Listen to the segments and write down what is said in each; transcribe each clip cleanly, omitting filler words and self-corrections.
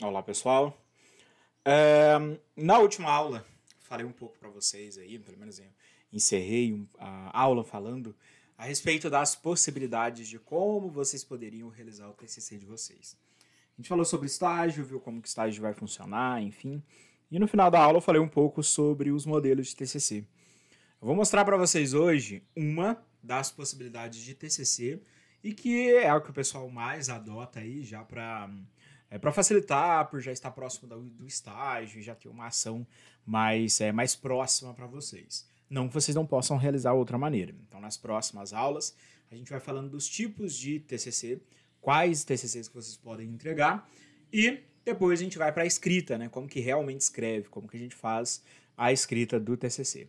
Olá, pessoal. Na última aula, falei um pouco para vocês aí, pelo menos eu encerrei a aula falando a respeito das possibilidades de como vocês poderiam realizar o TCC de vocês. A gente falou sobre estágio, viu como que estágio vai funcionar, enfim. E no final da aula eu falei um pouco sobre os modelos de TCC. Eu vou mostrar para vocês hoje uma das possibilidades de TCC e que é o que o pessoal mais adota aí já para facilitar, por já estar próximo do estágio e já ter uma ação mais próxima para vocês. Não que vocês não possam realizar outra maneira. Então, nas próximas aulas, a gente vai falando dos tipos de TCC, quais TCCs que vocês podem entregar e depois a gente vai para a escrita, né? Como que realmente escreve, como que a gente faz a escrita do TCC.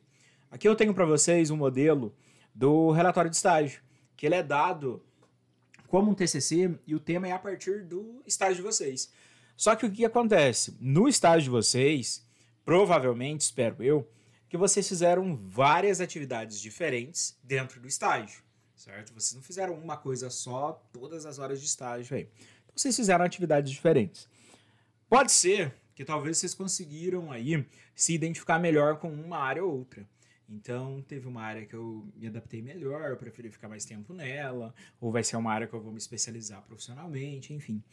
Aqui eu tenho para vocês um modelo do relatório de estágio, que ele é dado como um TCC e o tema é a partir do estágio de vocês. Só que o que acontece? No estágio de vocês, provavelmente, espero eu, que vocês fizeram várias atividades diferentes dentro do estágio, certo? Vocês não fizeram uma coisa só todas as horas de estágio aí. Então, vocês fizeram atividades diferentes. Pode ser que talvez vocês conseguiram aí se identificar melhor com uma área ou outra. Então, teve uma área que eu me adaptei melhor, eu preferi ficar mais tempo nela, ou vai ser uma área que eu vou me especializar profissionalmente, enfim.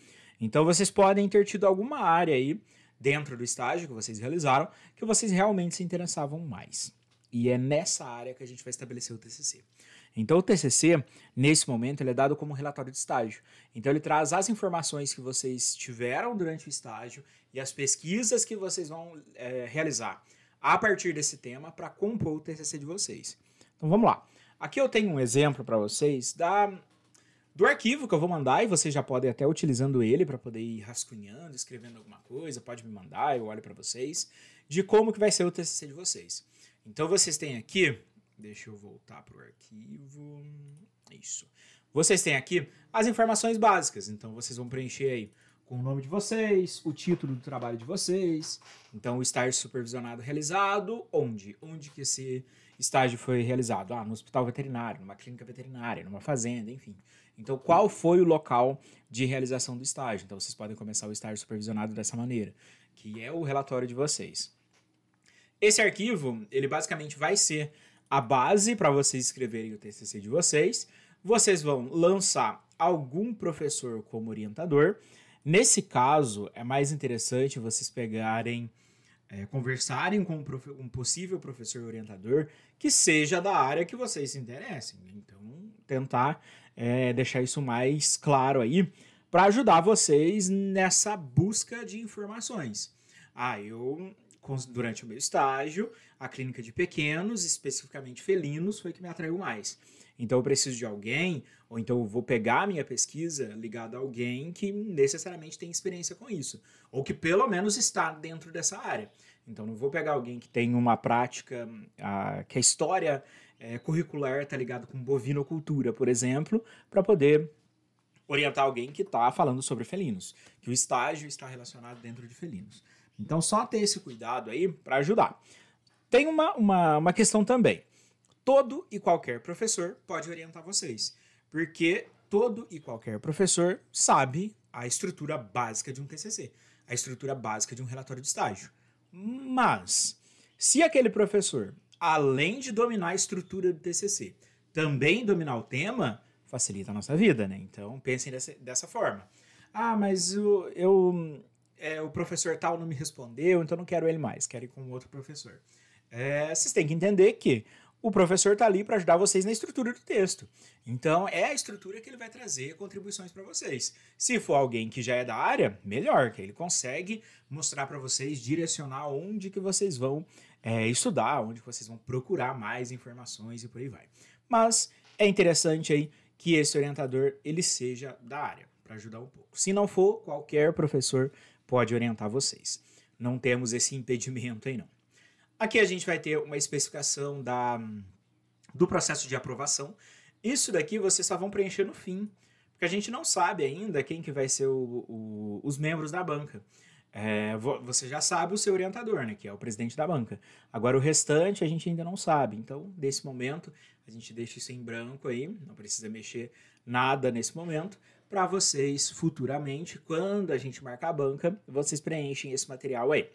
Então, vocês podem ter tido alguma área aí dentro do estágio que vocês realizaram que vocês realmente se interessavam mais. E é nessa área que a gente vai estabelecer o TCC. Então, o TCC, nesse momento, ele é dado como relatório de estágio. Então, ele traz as informações que vocês tiveram durante o estágio e as pesquisas que vocês vão realizar a partir desse tema para compor o TCC de vocês. Então, vamos lá. Aqui eu tenho um exemplo para vocês do arquivo que eu vou mandar e vocês já podem até utilizando ele para poder ir rascunhando, escrevendo alguma coisa, pode me mandar, eu olho para vocês, de como que vai ser o TCC de vocês. Então, vocês têm aqui, deixa eu voltar para o arquivo, isso. Vocês têm aqui as informações básicas, então vocês vão preencher aí com o nome de vocês, o título do trabalho de vocês, então o estágio supervisionado realizado, onde? Onde que esse estágio foi realizado? No hospital veterinário, numa clínica veterinária, numa fazenda, enfim. Então, qual foi o local de realização do estágio? Então, vocês podem começar o estágio supervisionado dessa maneira, que é o relatório de vocês. Esse arquivo, ele basicamente vai ser a base para vocês escreverem o TCC de vocês. Vocês vão lançar algum professor como orientador. Nesse caso, é mais interessante vocês pegarem, conversarem com um possível professor orientador que seja da área que vocês se interessem. Então, tentar deixar isso mais claro aí para ajudar vocês nessa busca de informações. Durante o meu estágio, a clínica de pequenos, especificamente felinos, foi que me atraiu mais. Então eu preciso de alguém, ou então eu vou pegar a minha pesquisa ligada a alguém que necessariamente tem experiência com isso, ou que pelo menos está dentro dessa área. Então não vou pegar alguém que tem uma prática, que a história curricular está ligada com bovinocultura, por exemplo, para poder orientar alguém que está falando sobre felinos, que o estágio está relacionado dentro de felinos. Então, só ter esse cuidado aí para ajudar. Tem uma questão também. Todo e qualquer professor pode orientar vocês, porque todo e qualquer professor sabe a estrutura básica de um TCC, a estrutura básica de um relatório de estágio. Mas, se aquele professor, além de dominar a estrutura do TCC, também dominar o tema, facilita a nossa vida, né? Então, pensem dessa forma. Mas o professor tal não me respondeu, então não quero ele mais, quero ir com outro professor. Vocês têm que entender que o professor está ali para ajudar vocês na estrutura do texto. Então, é a estrutura que ele vai trazer contribuições para vocês. Se for alguém que já é da área, melhor, que ele consegue mostrar para vocês, direcionar onde que vocês vão estudar, onde que vocês vão procurar mais informações e por aí vai. Mas é interessante aí que esse orientador ele seja da área, para ajudar um pouco. Se não for, qualquer professor pode orientar vocês. Não temos esse impedimento aí, não. Aqui a gente vai ter uma especificação do processo de aprovação. Isso daqui vocês só vão preencher no fim, porque a gente não sabe ainda quem que vai ser os membros da banca. Você já sabe o seu orientador, né, que é o presidente da banca. Agora o restante a gente ainda não sabe. Então, nesse momento, a gente deixa isso em branco aí, não precisa mexer nada nesse momento, para vocês futuramente, quando a gente marcar a banca, vocês preenchem esse material aí.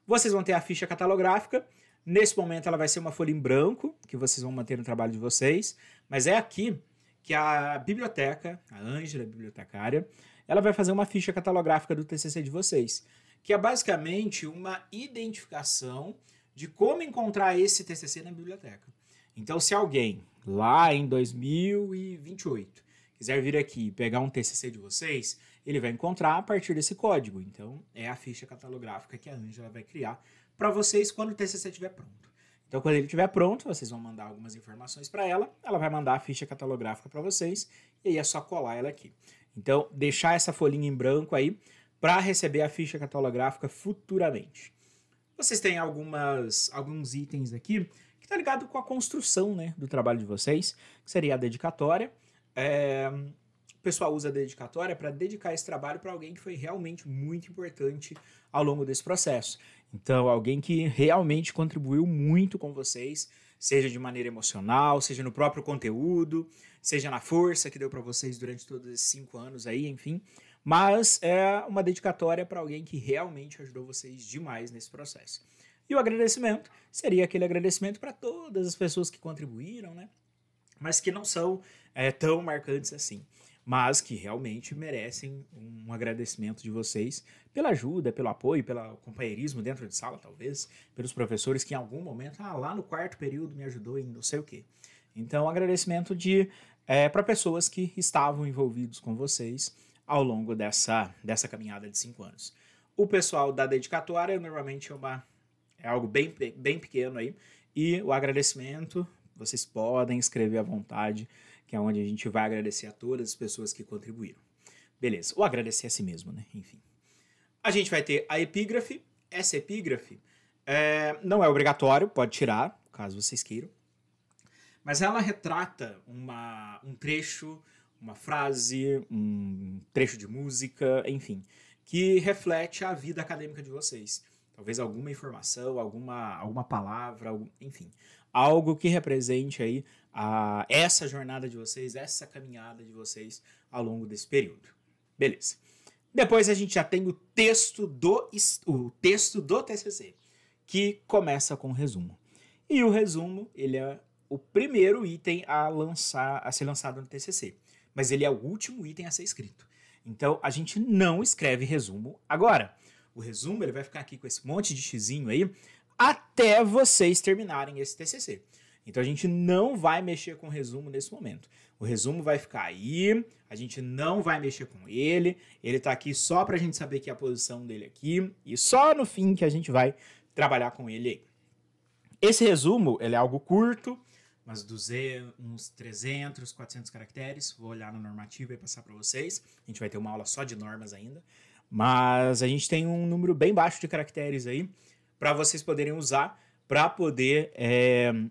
Vocês vão ter a ficha catalográfica. Nesse momento ela vai ser uma folha em branco, que vocês vão manter no trabalho de vocês, mas é aqui que a biblioteca, a Ângela, bibliotecária, ela vai fazer uma ficha catalográfica do TCC de vocês, que é basicamente uma identificação de como encontrar esse TCC na biblioteca. Então, se alguém lá em 2028 quiser vir aqui e pegar um TCC de vocês, ele vai encontrar a partir desse código. Então, é a ficha catalográfica que a Ângela vai criar para vocês quando o TCC estiver pronto. Então, quando ele estiver pronto, vocês vão mandar algumas informações para ela, ela vai mandar a ficha catalográfica para vocês, e aí é só colar ela aqui. Então, deixar essa folhinha em branco aí para receber a ficha catalográfica futuramente. Vocês têm alguns itens aqui que está ligado com a construção, né, do trabalho de vocês, que seria a dedicatória. O pessoal usa a dedicatória para dedicar esse trabalho para alguém que foi realmente muito importante ao longo desse processo. Então, alguém que realmente contribuiu muito com vocês, seja de maneira emocional, seja no próprio conteúdo, seja na força que deu para vocês durante todos esses 5 anos aí, enfim. Mas é uma dedicatória para alguém que realmente ajudou vocês demais nesse processo. E o agradecimento seria aquele agradecimento para todas as pessoas que contribuíram, né? Mas que não são tão marcantes assim, mas que realmente merecem um agradecimento de vocês pela ajuda, pelo apoio, pelo companheirismo dentro de sala, talvez, pelos professores que em algum momento, lá no 4º período me ajudou em não sei o quê. Então, agradecimento para pessoas que estavam envolvidos com vocês ao longo dessa caminhada de 5 anos. O pessoal da dedicatória normalmente é algo bem pequeno aí, e o agradecimento vocês podem escrever à vontade, que é onde a gente vai agradecer a todas as pessoas que contribuíram. Beleza, ou agradecer a si mesmo, né? Enfim. A gente vai ter a epígrafe. Essa epígrafe não é obrigatório, pode tirar, caso vocês queiram. Mas ela retrata um trecho, uma frase, um trecho de música, enfim, que reflete a vida acadêmica de vocês. Talvez alguma informação, alguma palavra, enfim, algo que represente aí essa jornada de vocês, essa caminhada de vocês ao longo desse período. Beleza. Depois a gente já tem o texto do TCC, que começa com o resumo. E o resumo, ele é o primeiro item a ser lançado no TCC, mas ele é o último item a ser escrito. Então, a gente não escreve resumo agora. O resumo ele vai ficar aqui com esse monte de xizinho aí até vocês terminarem esse TCC. Então, a gente não vai mexer com o resumo nesse momento. O resumo vai ficar aí, a gente não vai mexer com ele está aqui só para a gente saber que é a posição dele aqui, e só no fim que a gente vai trabalhar com ele aí. Esse resumo ele é algo curto, uns 300, 400 caracteres. Vou olhar no normativo e passar para vocês. A gente vai ter uma aula só de normas ainda. Mas a gente tem um número bem baixo de caracteres aí para vocês poderem usar para poder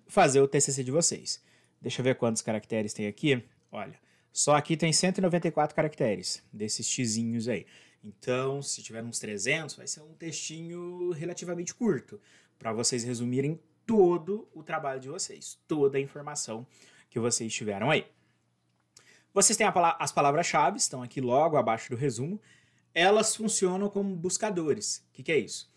fazer o TCC de vocês. Deixa eu ver quantos caracteres tem aqui. Olha, só aqui tem 194 caracteres desses xizinhos aí. Então, se tiver uns 300, vai ser um textinho relativamente curto para vocês resumirem todo o trabalho de vocês, toda a informação que vocês tiveram aí. Vocês têm as palavras-chave, estão aqui logo abaixo do resumo. Elas funcionam como buscadores. O que é isso?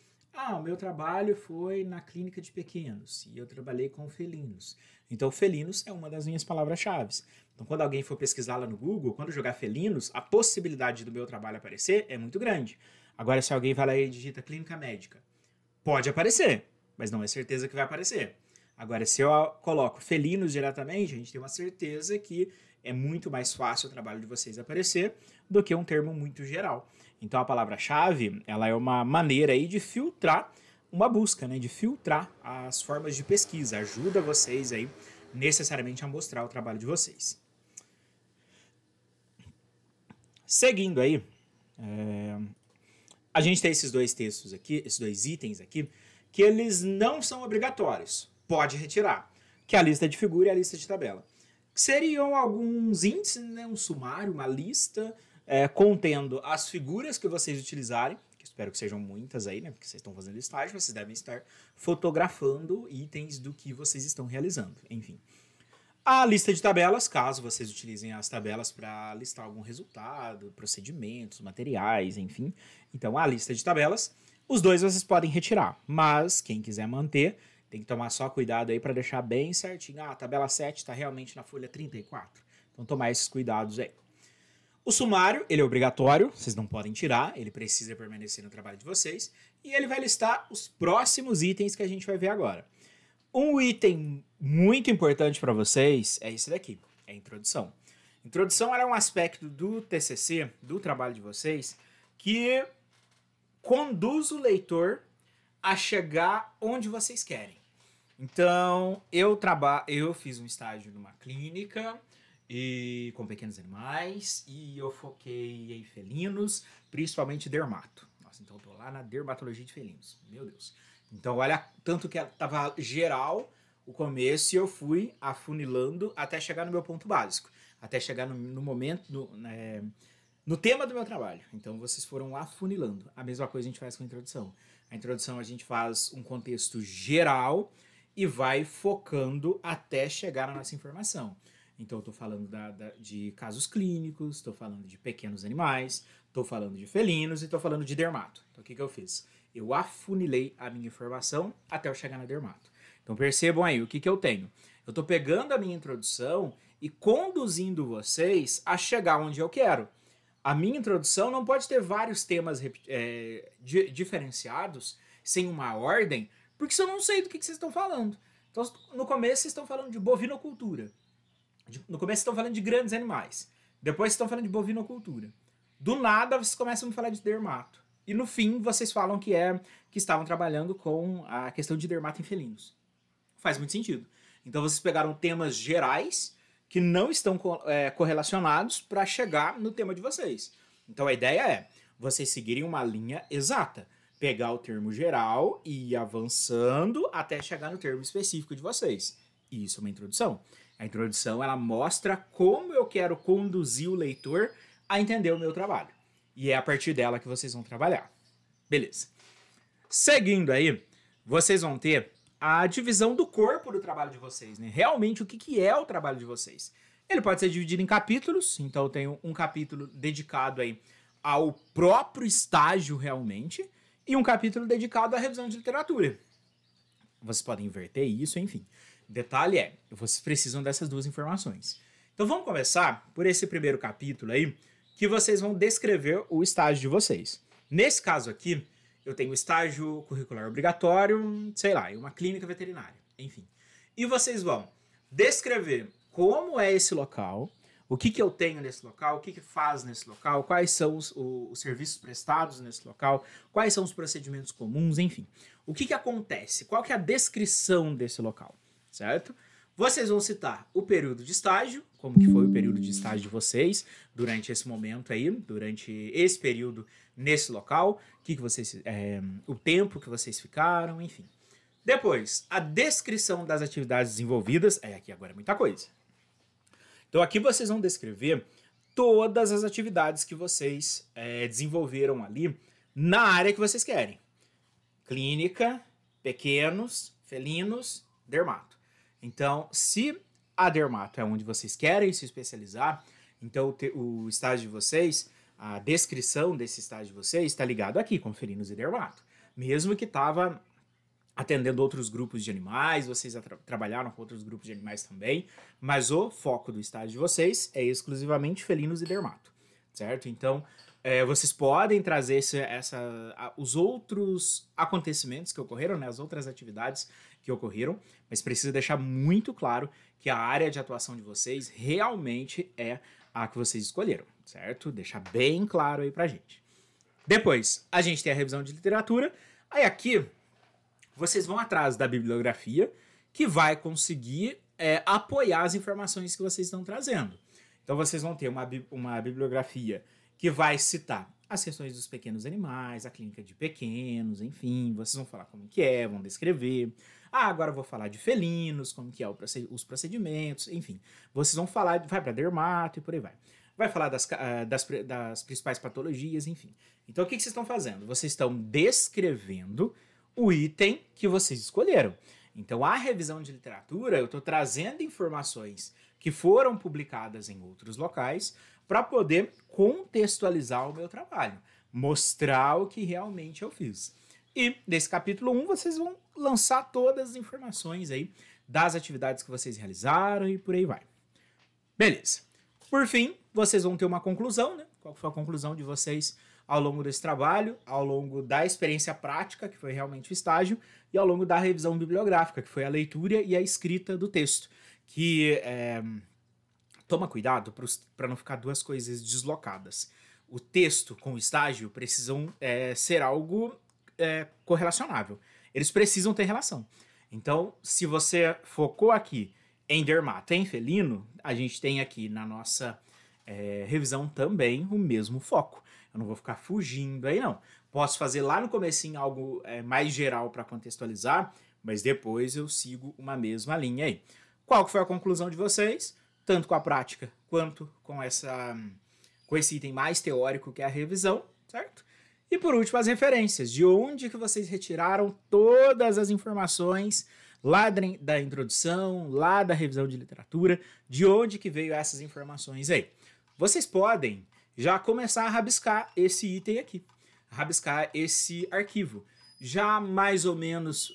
O meu trabalho foi na clínica de pequenos e eu trabalhei com felinos. Então, felinos é uma das minhas palavras-chave. Então, quando alguém for pesquisar lá no Google, quando jogar felinos, a possibilidade do meu trabalho aparecer é muito grande. Agora, se alguém vai lá e digita clínica médica, pode aparecer, mas não é certeza que vai aparecer. Agora, se eu coloco felinos diretamente, a gente tem uma certeza que é muito mais fácil o trabalho de vocês aparecer do que um termo muito geral. Então, a palavra-chave, ela é uma maneira aí de filtrar uma busca, né? De filtrar as formas de pesquisa. Ajuda vocês aí necessariamente a mostrar o trabalho de vocês. Seguindo aí, a gente tem esses dois textos aqui, esses dois itens aqui, que eles não são obrigatórios. Pode retirar, que é a lista de figura e a lista de tabela. Seriam alguns índices, né, um sumário, uma lista contendo as figuras que vocês utilizarem, que espero que sejam muitas aí, né, porque vocês estão fazendo estágio, vocês devem estar fotografando itens do que vocês estão realizando, enfim. A lista de tabelas, caso vocês utilizem as tabelas para listar algum resultado, procedimentos, materiais, enfim. Então, a lista de tabelas, os dois vocês podem retirar, mas quem quiser manter, tem que tomar só cuidado aí para deixar bem certinho. Ah, a tabela 7 está realmente na folha 34. Então, tomar esses cuidados aí. O sumário, ele é obrigatório, vocês não podem tirar, ele precisa permanecer no trabalho de vocês, e ele vai listar os próximos itens que a gente vai ver agora. Um item muito importante para vocês é esse daqui, é a introdução. Introdução é um aspecto do TCC, do trabalho de vocês, que conduz o leitor a chegar onde vocês querem. Então, eu fiz um estágio numa clínica e com pequenos animais e eu foquei em felinos, principalmente dermato. Nossa, então eu tô lá na dermatologia de felinos. Meu Deus. Então, olha, tanto que tava geral o começo e eu fui afunilando até chegar no meu ponto básico. Até chegar no momento, no tema do meu trabalho. Então, vocês foram afunilando. A mesma coisa a gente faz com a introdução. A introdução a gente faz um contexto geral e vai focando até chegar na nossa informação. Então, eu estou falando de casos clínicos, estou falando de pequenos animais, estou falando de felinos e estou falando de dermato. Então, o que eu fiz? Eu afunilei a minha informação até eu chegar na dermato. Então, percebam aí, o que eu tenho? Eu estou pegando a minha introdução e conduzindo vocês a chegar onde eu quero. A minha introdução não pode ter vários temas diferenciados, sem uma ordem, porque eu não sei do que vocês estão falando. Então, no começo, vocês estão falando de bovinocultura. No começo, vocês estão falando de grandes animais. Depois, vocês estão falando de bovinocultura. Do nada, vocês começam a falar de dermato. E no fim, vocês falam que estavam trabalhando com a questão de dermato em felinos. Faz muito sentido. Então, vocês pegaram temas gerais que não estão correlacionados para chegar no tema de vocês. Então, a ideia é vocês seguirem uma linha exata. Pegar o termo geral e ir avançando até chegar no termo específico de vocês. E isso é uma introdução. A introdução, ela mostra como eu quero conduzir o leitor a entender o meu trabalho. E é a partir dela que vocês vão trabalhar. Beleza. Seguindo aí, vocês vão ter a divisão do corpo do trabalho de vocês, né? Realmente, o que é o trabalho de vocês? Ele pode ser dividido em capítulos, então eu tenho um capítulo dedicado aí ao próprio estágio realmente, e um capítulo dedicado à revisão de literatura. Vocês podem inverter isso, enfim. Detalhe é, vocês precisam dessas duas informações. Então vamos começar por esse primeiro capítulo aí, que vocês vão descrever o estágio de vocês. Nesse caso aqui, eu tenho estágio curricular obrigatório, sei lá, em uma clínica veterinária, enfim. E vocês vão descrever como é esse local, o que eu tenho nesse local, o que faz nesse local, quais são os serviços prestados nesse local, quais são os procedimentos comuns, enfim. O que acontece, qual que é a descrição desse local, certo? Vocês vão citar o período de estágio, como que foi o período de estágio de vocês durante esse momento aí, durante esse período nesse local, o tempo que vocês ficaram, enfim. Depois, a descrição das atividades desenvolvidas, aqui agora é muita coisa. Então aqui vocês vão descrever todas as atividades que vocês desenvolveram ali na área que vocês querem. Clínica, pequenos, felinos, dermato. Então, se a dermato é onde vocês querem se especializar, então o estágio de vocês, a descrição desse estágio de vocês está ligado aqui com felinos e dermato. Mesmo que estava atendendo outros grupos de animais, vocês trabalharam com outros grupos de animais também, mas o foco do estágio de vocês é exclusivamente felinos e dermato, certo? Então, vocês podem trazer os outros acontecimentos que ocorreram, né, as outras atividades que ocorreram, mas precisa deixar muito claro que a área de atuação de vocês realmente é a que vocês escolheram, certo? Deixar bem claro aí pra gente. Depois, a gente tem a revisão de literatura. Aí aqui, vocês vão atrás da bibliografia que vai conseguir apoiar as informações que vocês estão trazendo. Então, vocês vão ter uma bibliografia que vai citar as questões dos pequenos animais, a clínica de pequenos, enfim, vocês vão falar como que vão descrever. Agora eu vou falar de felinos, como que os procedimentos, enfim. Vocês vão falar, vai para dermato e por aí vai. Vai falar das principais patologias, enfim. Então, o que vocês estão fazendo? Vocês estão descrevendo o item que vocês escolheram. Então, a revisão de literatura, eu estou trazendo informações que foram publicadas em outros locais para poder contextualizar o meu trabalho, mostrar o que realmente eu fiz. E nesse capítulo 1, vocês vão lançar todas as informações aí das atividades que vocês realizaram e por aí vai. Beleza. Por fim, vocês vão ter uma conclusão, né? Qual foi a conclusão de vocês ao longo desse trabalho, ao longo da experiência prática, que foi realmente o estágio, e ao longo da revisão bibliográfica, que foi a leitura e a escrita do texto. Que toma cuidado para não ficar duas coisas deslocadas. O texto com o estágio precisam ser algo correlacionável. Eles precisam ter relação. Então, se você focou aqui em dermato, em felino, a gente tem aqui na nossa revisão também o mesmo foco. Eu não vou ficar fugindo aí, não. Posso fazer lá no comecinho algo mais geral para contextualizar, mas depois eu sigo uma mesma linha aí. Qual que foi a conclusão de vocês? Tanto com a prática quanto com esse item mais teórico que é a revisão, certo? E por último, as referências. De onde que vocês retiraram todas as informações lá da introdução, lá da revisão de literatura, de onde que veio essas informações aí? Vocês podem já começar a rabiscar esse item aqui, rabiscar esse arquivo, já mais ou menos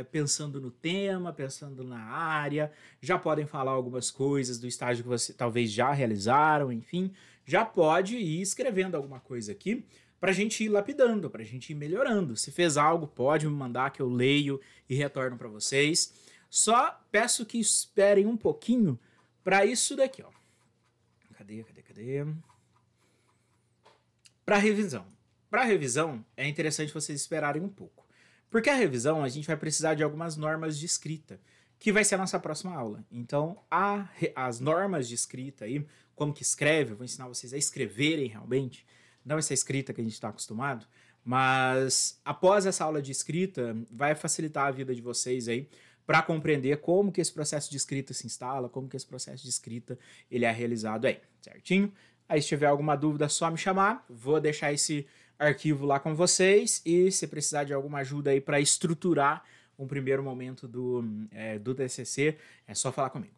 pensando no tema, pensando na área, já podem falar algumas coisas do estágio que vocês talvez já realizaram, enfim, já pode ir escrevendo alguma coisa aqui para a gente ir lapidando, para a gente ir melhorando. Se fez algo, pode me mandar que eu leio e retorno para vocês. Só peço que esperem um pouquinho para isso daqui, ó. Cadê? Para revisão. Para revisão, é interessante vocês esperarem um pouco. Porque a revisão, a gente vai precisar de algumas normas de escrita, que vai ser a nossa próxima aula. Então, as normas de escrita aí, como que escreve, eu vou ensinar vocês a escreverem realmente, não essa escrita que a gente está acostumado, mas após essa aula de escrita, vai facilitar a vida de vocês aí para compreender como que esse processo de escrita se instala, como que esse processo de escrita ele é realizado aí, certinho? Aí se tiver alguma dúvida, é só me chamar, vou deixar esse arquivo lá com vocês e se precisar de alguma ajuda aí para estruturar um primeiro momento do TCC, é só falar comigo.